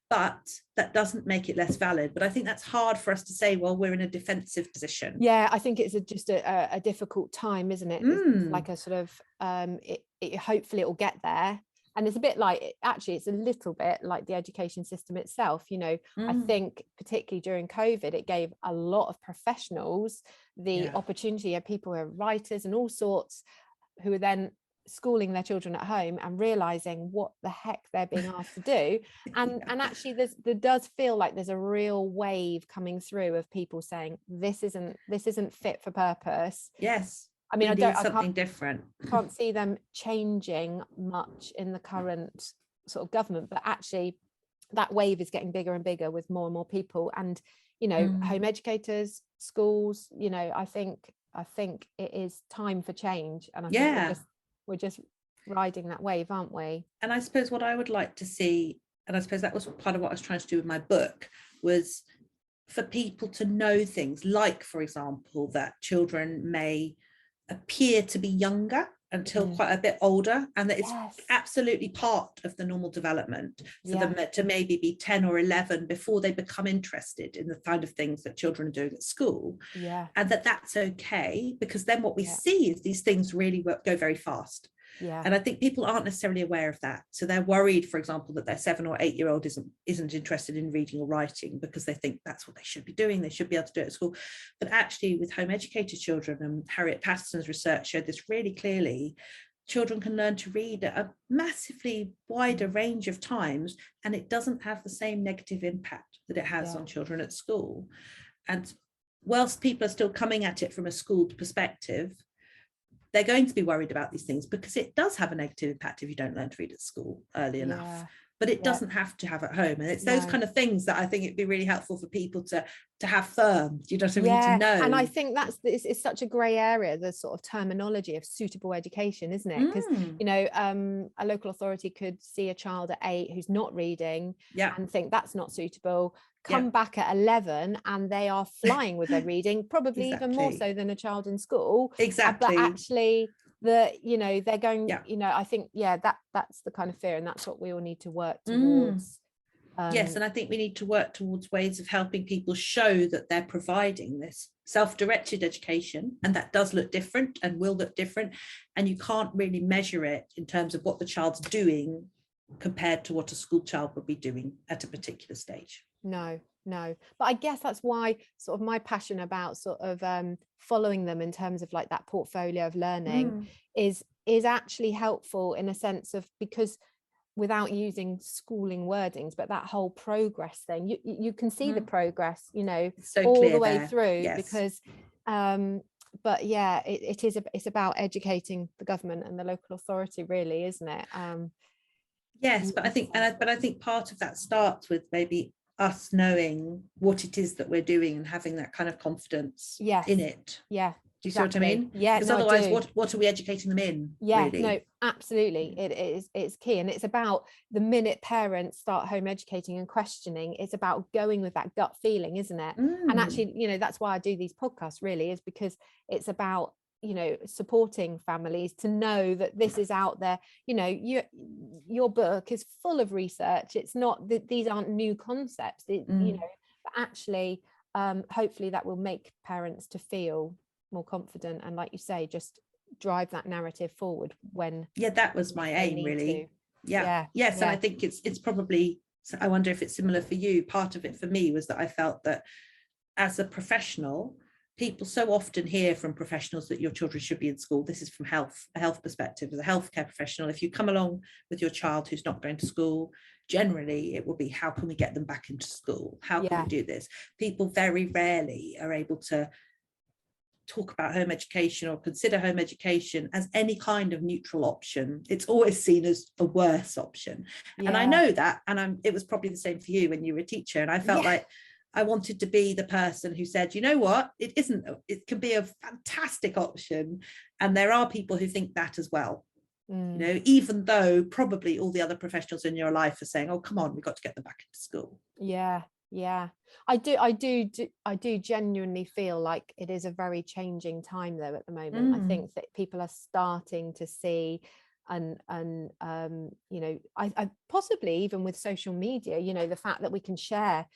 but that doesn't make it less valid. But I think that's hard for us to say while we're in a defensive position. Yeah, I think it's just a difficult time, isn't it? It's like a sort of, hopefully it will get there. And it's a bit like, actually, it's a little bit like the education system itself. I think particularly during COVID, it gave a lot of professionals the opportunity of people who are writers and all sorts who are then schooling their children at home and realizing what the heck they're being asked to do. And actually there does feel like there's a real wave coming through of people saying this isn't fit for purpose. Yes. I mean, something different. Can't see them changing much in the current sort of government, but actually that wave is getting bigger and bigger with more and more people. And home educators, schools, I think it is time for change. And I think we're just riding that wave, aren't we? And I suppose what I would like to see, and I suppose that was part of what I was trying to do with my book, was for people to know things like, for example, that children may appear to be younger until quite a bit older, and that it's absolutely part of the normal development for them to maybe be 10 or 11 before they become interested in the kind of things that children are doing at school, and that's okay, because then what we see is these things really go very fast. And I think people aren't necessarily aware of that. So they're worried, for example, that their 7 or 8 year old isn't interested in reading or writing because they think that's what they should be doing. They should be able to do it at school. But actually, with home educated children, and Harriet Patterson's research showed this really clearly, children can learn to read at a massively wider range of times, and it doesn't have the same negative impact that it has on children at school. And whilst people are still coming at it from a schooled perspective, they're going to be worried about these things because it does have a negative impact if you don't learn to read at school early enough, but it doesn't have to have at home. And it's those kind of things that I think it'd be really helpful for people to have firm, you know what I mean, to know. And I think it's such a grey area, the sort of terminology of suitable education, isn't it? Because a local authority could see a child at 8 who's not reading and think that's not suitable, come back at 11 and they are flying with their reading, probably even more so than a child in school. But actually they're going, I think that's the kind of fear, and that's what we all need to work towards. Yes, and I think we need to work towards ways of helping people show that they're providing this self-directed education, and that does look different and will look different, and you can't really measure it in terms of what the child's doing compared to what a school child would be doing at a particular stage. No, no. But I guess that's why sort of my passion about sort of following them in terms of like that portfolio of learning is actually helpful in a sense of, because without using schooling wordings, but that whole progress thing, you can see the progress, you know, so all clear the way there. through. Yes. Because but yeah, it's about educating the government and the local authority, really, isn't it? Yes, but I think part of that starts with maybe us knowing what it is that we're doing and having that kind of confidence in it. Yeah. Do you see what I mean? Yeah. Because no, otherwise, what are we educating them in? Yeah, really? no, absolutely. It's key. And it's about the minute parents start home educating and questioning, it's about going with that gut feeling, isn't it? And actually, you know, that's why I do these podcasts, really, is because it's about, you know, supporting families to know that this is out there. You know, your book is full of research. It's not that these aren't new concepts, you know, but actually hopefully that will make parents to feel more confident, and like you say, just drive that narrative forward when that was my aim, really. Yes. And I think it's probably, I wonder if it's similar for you. Part of it for me was that I felt that as a professional, people so often hear from professionals that your children should be in school. This is from a health perspective. As a healthcare professional, if you come along with your child who's not going to school, generally it will be, how can we get them back into school? How can we do this? People very rarely are able to talk about home education or consider home education as any kind of neutral option. It's always seen as a worse option. And I know that, and it was probably the same for you when you were a teacher. And I felt like I wanted to be the person who said, you know what, it can be a fantastic option. And there are people who think that as well. You know, even though probably all the other professionals in your life are saying, oh, come on, we've got to get them back into school. Yeah, I do genuinely feel like it is a very changing time though at the moment. I think that people are starting to see, and you know, I possibly even with social media, you know, the fact that we can share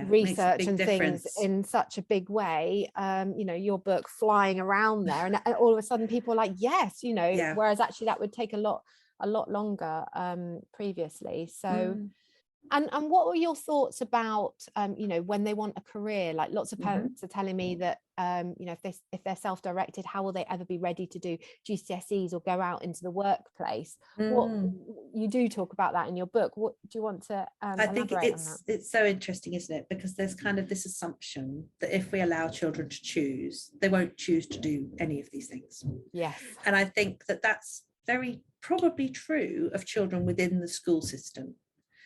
research and things in such a big way, you know, your book flying around there, and all of a sudden people are like, yes, you know, whereas actually that would take a lot longer previously. So and what were your thoughts about you know, when they want a career? Like lots of parents are telling me that you know, if they're self-directed, how will they ever be ready to do GCSEs or go out into the workplace? What you do talk about that in your book. What do you want to I think elaborate on that? it's so interesting, isn't it? Because there's kind of this assumption that if we allow children to choose, they won't choose to do any of these things. Yes. And I think that that's very probably true of children within the school system.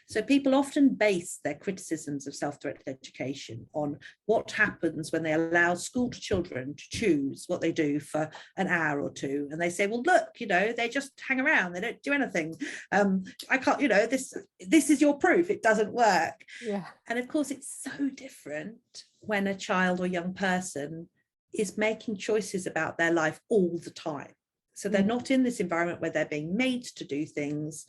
So people often base their criticisms of self-directed education on what happens when they allow school children to choose what they do for an hour or two. And they say, well, look, you know, they just hang around, they don't do anything. I can't, you know, this is your proof, it doesn't work. Yeah. And of course, it's so different when a child or young person is making choices about their life all the time. So they're not in this environment where they're being made to do things.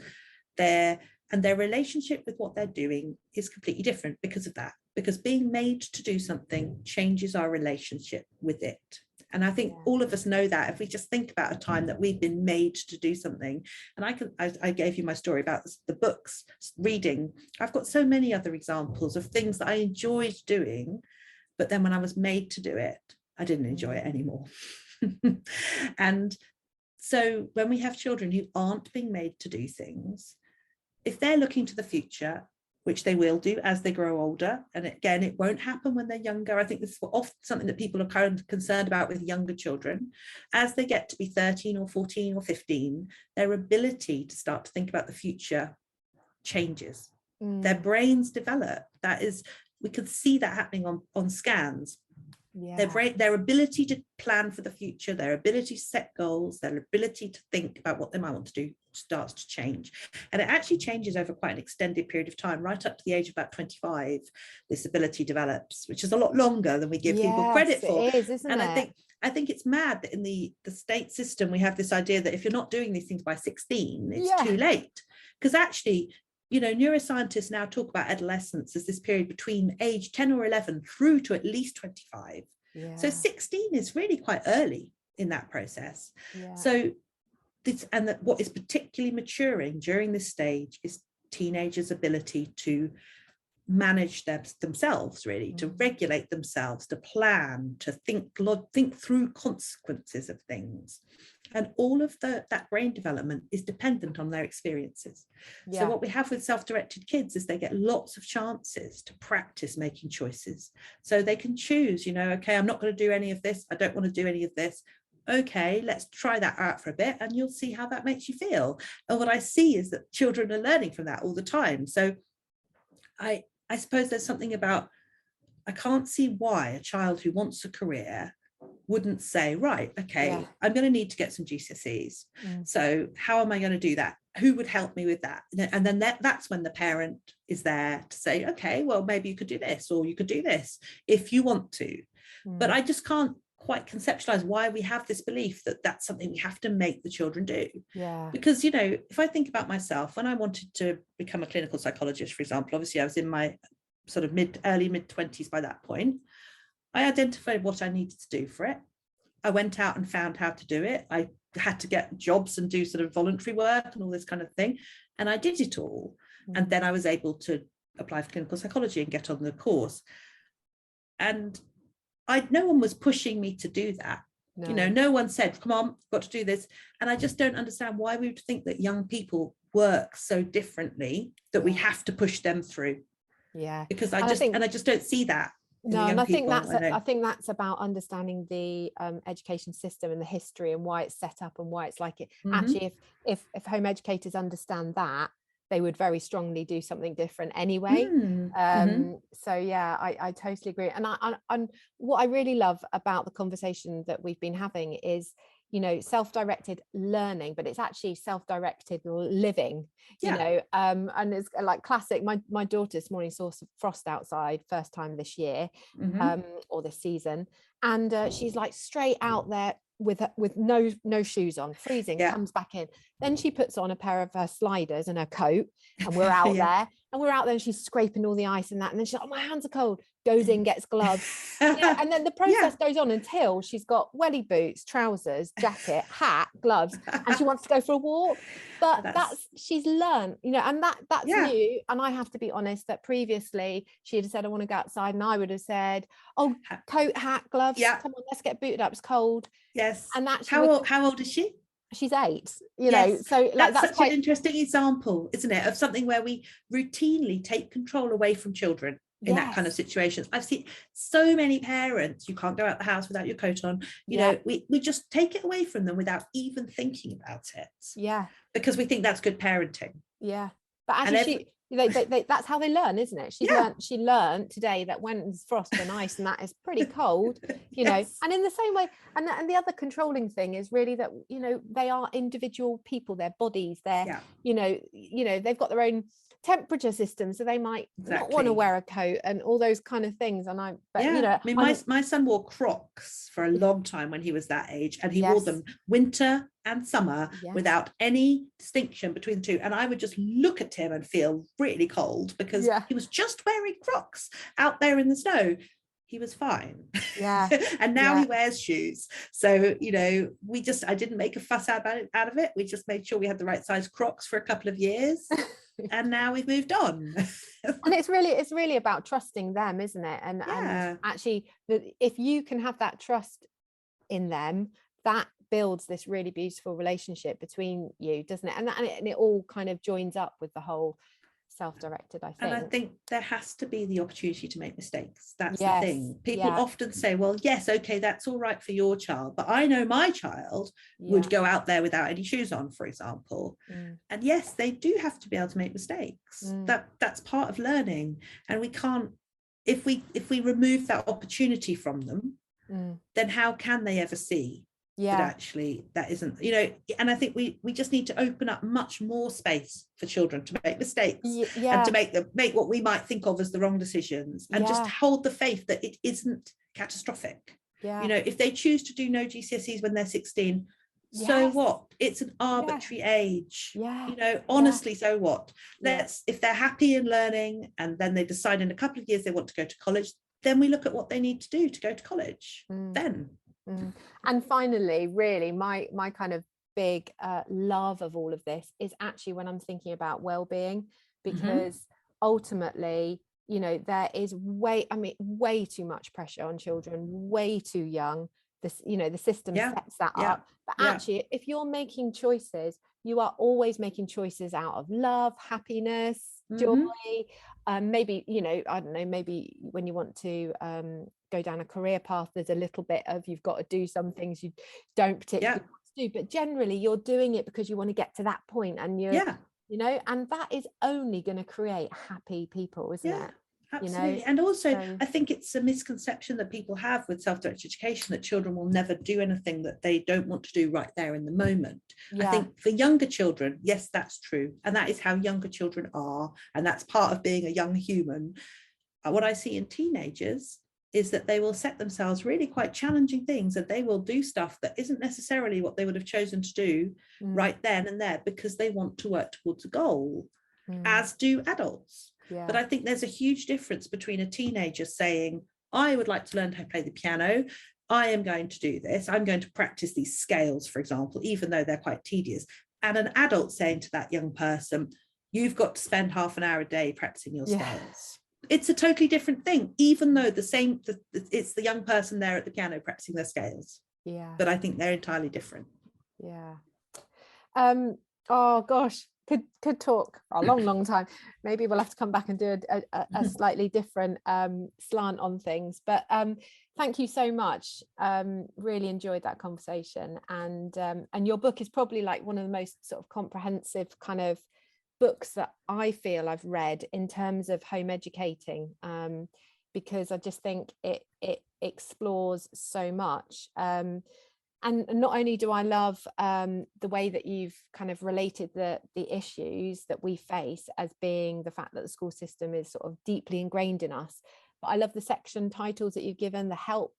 And their relationship with what they're doing is completely different because of that. Because being made to do something changes our relationship with it. And I think all of us know that if we just think about a time that we've been made to do something. And I gave you my story about the books, reading. I've got so many other examples of things that I enjoyed doing, but then when I was made to do it, I didn't enjoy it anymore. And so when we have children who aren't being made to do things, if they're looking to the future, which they will do as they grow older, and again, it won't happen when they're younger. I think this is often something that people are kind of concerned about with younger children. As they get to be 13 or 14 or 15, their ability to start to think about the future changes. Their brains develop. That is, we could see that happening on scans. Their ability to plan for the future, their ability to set goals, their ability to think about what they might want to do starts to change. And it actually changes over quite an extended period of time. Right up to the age of about 25, this ability develops, which is a lot longer than we give people credit for. It is, isn't and it? I think it's mad that in the state system we have this idea that if you're not doing these things by 16, it's too late. Because actually, you know, neuroscientists now talk about adolescence as this period between age 10 or 11 through to at least 25. So 16 is really quite early in that process. So what is particularly maturing during this stage is teenagers' ability to manage themselves, really, to regulate themselves, to plan, to think through consequences of things. And all of that brain development is dependent on their experiences. So what we have with self-directed kids is they get lots of chances to practice making choices. So they can choose, okay, I'm not going to do any of this. I don't want to do any of this. Okay, let's try that out for a bit and you'll see how that makes you feel. And what I see is that children are learning from that all the time. So I suppose there's something about, I can't see why a child who wants a career wouldn't say, right, okay, I'm going to need to get some GCSEs. So how am I going to do that? Who would help me with that? And then that's when the parent is there to say, okay, well, maybe you could do this, or you could do this if you want to. But I just can't quite conceptualize why we have this belief that that's something we have to make the children do. Because, if I think about myself, when I wanted to become a clinical psychologist, for example, obviously I was in my sort of early mid 20s by that point. I identified what I needed to do for it. I went out and found how to do it. I had to get jobs and do sort of voluntary work and all this kind of thing. And I did it all. And then I was able to apply for clinical psychology and get on the course. And no one was pushing me to do that. No one said, come on, got to do this. And I just don't understand why we would think that young people work so differently that we have to push them through. Because I just don't see that. No, and I think that's about understanding the education system and the history and why it's set up and why it's like it. Actually, if home educators understand that, they would very strongly do something different anyway. So yeah, I totally agree. And what I really love about the conversation that we've been having is, self-directed learning, but it's actually self-directed living, and it's like classic. My daughter this morning saw some frost outside, first time this year, or this season, and she's like straight out there with no shoes on, freezing, comes back in. Then she puts on a pair of her sliders and her coat, and we're out there. And we're out there and she's scraping all the ice and that. And then she's like, oh, my hands are cold. Goes in, gets gloves. And then the process goes on until she's got welly boots, trousers, jacket, hat, gloves, and she wants to go for a walk. But she's learned, and that's new. And I have to be honest that previously she'd have said, I want to go outside. And I would have said, oh, coat, hat, gloves. Come on, let's get booted up. It's cold. Yes. And actually, how old is she? She's 8, so like that's such an interesting example, isn't it, of something where we routinely take control away from children in that kind of situations. I've seen so many parents, you can't go out the house without your coat on, we just take it away from them without even thinking about it, because we think that's good parenting. But actually that's how they learn, isn't it? She learned today that when there's frost and ice and that is pretty cold, know. And in the same way, and the other controlling thing is really that they are individual people, their bodies, they've got their own temperature system, so they might not want to wear a coat and all those kind of things. And my son wore Crocs for a long time when he was that age, and he wore them winter and summer without any distinction between the two, and I would just look at him and feel really cold because he was just wearing Crocs out there in the snow. He was fine. And now he wears shoes. So, I didn't make a fuss out of it. We just made sure we had the right size Crocs for a couple of years. And now we've moved on. And it's really about trusting them, isn't it? And actually, if you can have that trust in them, that builds this really beautiful relationship between you, doesn't it? And it all kind of joins up with the whole self-directed, I think. And I think there has to be the opportunity to make mistakes. That's the thing. People often say, well, yes, okay, that's all right for your child, but I know my child would go out there without any shoes on, for example. And yes, they do have to be able to make mistakes. That's part of learning. And we can't, if we remove that opportunity from them, then how can they ever see that actually that isn't, and I think we just need to open up much more space for children to make mistakes and to make what we might think of as the wrong decisions, and just hold the faith that it isn't catastrophic. If they choose to do no GCSEs when they're 16, so what? It's an arbitrary age. Honestly, so what? If they're happy in learning and then they decide in a couple of years they want to go to college, then we look at what they need to do to go to college then. And finally, really, my kind of big love of all of this is actually when I'm thinking about well-being, because ultimately you know, there is way too much pressure on children, way too young. This, you know, the system sets that up. But actually, if you're making choices, you are always making choices out of love, happiness, joy. Maybe, you know, I don't know, maybe when you want to go down a career path, there's a little bit of, you've got to do some things you don't particularly want to do, but generally you're doing it because you want to get to that point, and you're, you know, and that is only going to create happy people, isn't it? Absolutely. You know? And also, I think it's a misconception that people have with self-directed education that children will never do anything that they don't want to do right there in the moment. I think for younger children, yes, that's true. And that is how younger children are. And that's part of being a young human. What I see in teenagers is that they will set themselves really quite challenging things, and they will do stuff that isn't necessarily what they would have chosen to do right then and there, because they want to work towards a goal, as do adults. But I think there's a huge difference between a teenager saying, I would like to learn how to play the piano. I am going to do this. I'm going to practice these scales, for example, even though they're quite tedious. And an adult saying to that young person, you've got to spend half an hour a day practicing your scales. It's a totally different thing, even though it's the young person there at the piano practicing their scales. But I think they're entirely different. Oh gosh, could talk for a long time. Maybe we'll have to come back and do a slightly different slant on things, but thank you so much. Really enjoyed that conversation, and your book is probably like one of the most sort of comprehensive kind of books that I feel I've read in terms of home educating, because I just think it explores so much. And not only do I love the way that you've kind of related the issues that we face as being the fact that the school system is sort of deeply ingrained in us, but I love the section titles that you've given, the help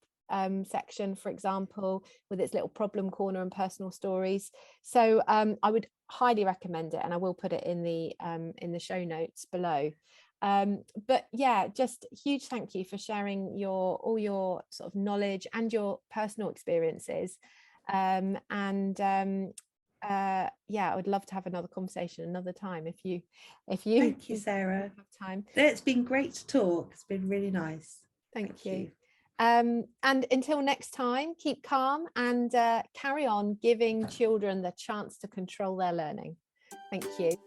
section, for example, with its little problem corner and personal stories. So I would highly recommend it, and I will put it in the show notes below. But yeah, just huge thank you for sharing all your sort of knowledge and your personal experiences. I would love to have another conversation another time if you Thank you, Sarah. Have time. It's been great to talk. It's been really nice. Thank you. And until next time, keep calm and carry on giving children the chance to control their learning. Thank you.